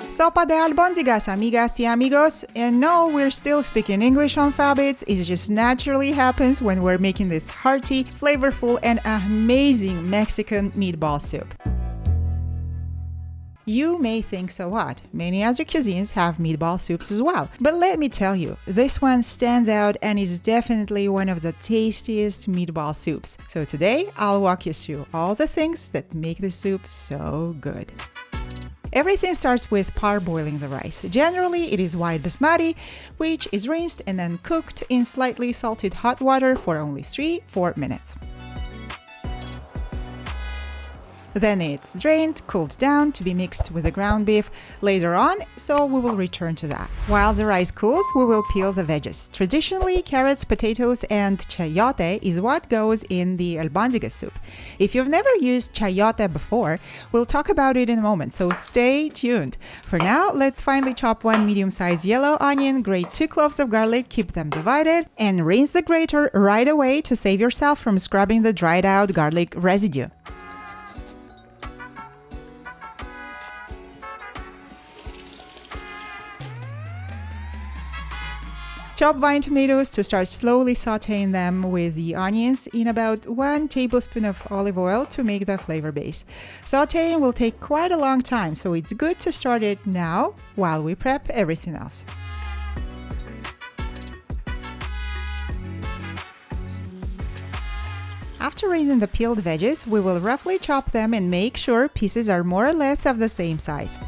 Sopa de albondigas, amigas y amigos. And no, we're still speaking English on Fab Eats. It just naturally happens when we're making this hearty, flavorful, and amazing Mexican meatball soup. You may think, so what? Many other cuisines have meatball soups as well. But let me tell you, this one stands out and is definitely one of the tastiest meatball soups. So today, I'll walk you through all the things that make the soup so good. Everything starts with parboiling the rice. Generally, it is white basmati, which is rinsed and then cooked in slightly salted hot water for only 3-4 minutes. Then it's drained, cooled down to be mixed with the ground beef later on, so we will return to that. While the rice cools, we will peel the veggies. Traditionally, carrots, potatoes, and chayote is what goes in the albondigas soup. If you've never used chayote before, we'll talk about it in a moment, so stay tuned. For now, let's finely chop one medium-sized yellow onion, grate 2 cloves of garlic, keep them divided, and rinse the grater right away to save yourself from scrubbing the dried out garlic residue. Chop vine tomatoes to start slowly sauteing them with the onions in about 1 tablespoon of olive oil to make the flavor base. Sauteing will take quite a long time, so it's good to start it now while we prep everything else. After rinsing the peeled veggies, we will roughly chop them and make sure pieces are more or less of the same size.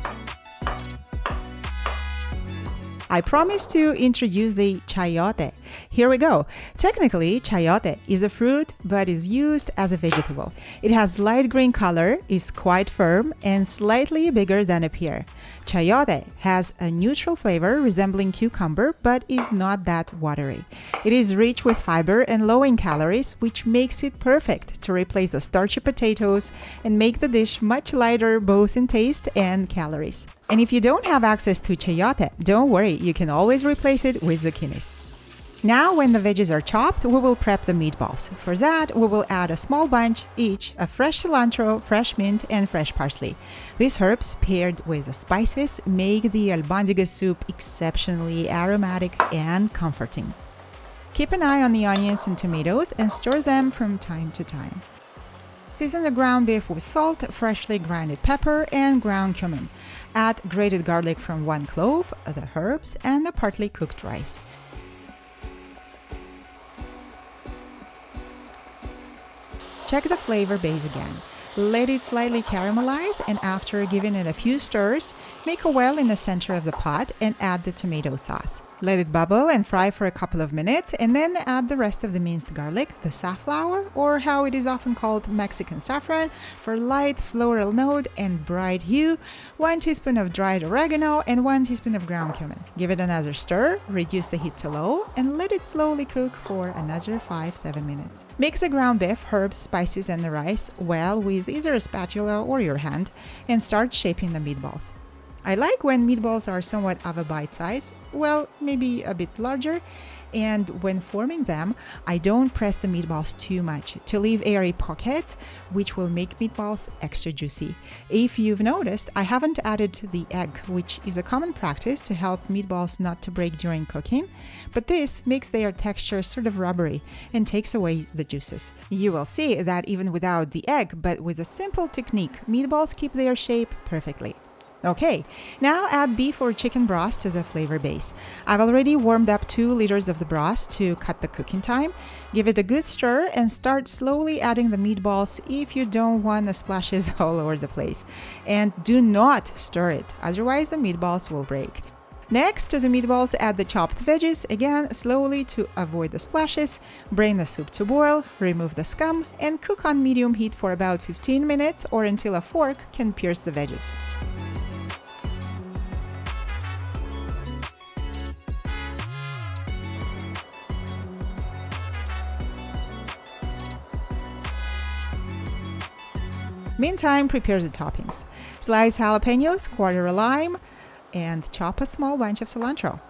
I promised to introduce the chayote. Here we go. Technically, chayote is a fruit but is used as a vegetable. It has light green color, is quite firm, and slightly bigger than a pear. Chayote has a neutral flavor resembling cucumber but is not that watery. It is rich with fiber and low in calories, which makes it perfect to replace the starchy potatoes and make the dish much lighter both in taste and calories. And if you don't have access to chayote, don't worry, you can always replace it with zucchinis. Now, when the veggies are chopped, we will prep the meatballs. For that, we will add a small bunch each of fresh cilantro, fresh mint, and fresh parsley. These herbs, paired with the spices, make the albondigas soup exceptionally aromatic and comforting. Keep an eye on the onions and tomatoes and stir them from time to time. Season the ground beef with salt, freshly grinded pepper, and ground cumin. Add grated garlic from 1 clove, the herbs, and the partly cooked rice. Check the flavor base again. Let it slightly caramelize, and after giving it a few stirs, make a well in the center of the pot and add the tomato sauce. Let it bubble and fry for a couple of minutes, and then add the rest of the minced garlic, the safflower, or how it is often called Mexican saffron, for light floral note and bright hue, 1 teaspoon of dried oregano, and 1 teaspoon of ground cumin. Give it another stir, reduce the heat to low, and let it slowly cook for another 5-7 minutes. Mix the ground beef, herbs, spices, and the rice well with either a spatula or your hand, and start shaping the meatballs. I like when meatballs are somewhat of a bite size, well, maybe a bit larger, and when forming them, I don't press the meatballs too much to leave airy pockets, which will make meatballs extra juicy. If you've noticed, I haven't added the egg, which is a common practice to help meatballs not to break during cooking, but this makes their texture sort of rubbery and takes away the juices. You will see that even without the egg, but with a simple technique, meatballs keep their shape perfectly. Okay, now add beef or chicken broth to the flavor base. I've already warmed up 2 liters of the broth to cut the cooking time. Give it a good stir and start slowly adding the meatballs if you don't want the splashes all over the place. And do not stir it, otherwise the meatballs will break. Next to the meatballs, add the chopped veggies, again slowly to avoid the splashes. Bring the soup to boil, remove the scum, and cook on medium heat for about 15 minutes or until a fork can pierce the veggies. Meantime, prepare the toppings. Slice jalapenos, quarter a lime, and chop a small bunch of cilantro.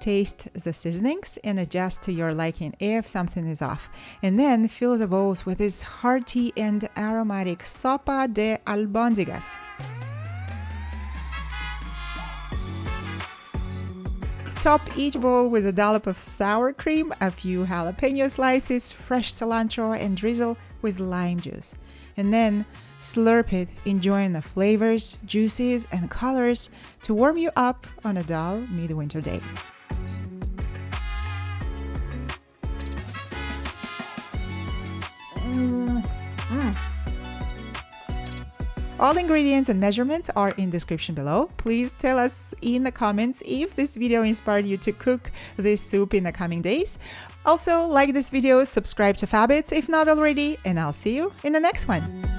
taste the seasonings and adjust to your liking if something is off. And then fill the bowls with this hearty and aromatic Sopa de albondigas. Top each bowl with a dollop of sour cream, a few jalapeno slices, fresh cilantro, and drizzle with lime juice. And then slurp it, enjoying the flavors, juices, and colors to warm you up on a dull midwinter day. All ingredients and measurements are in description below. Please tell us in the comments if this video inspired you to cook this soup in the coming days. Also, like this video, subscribe to Fab Eats if not already, and I'll see you in the next one.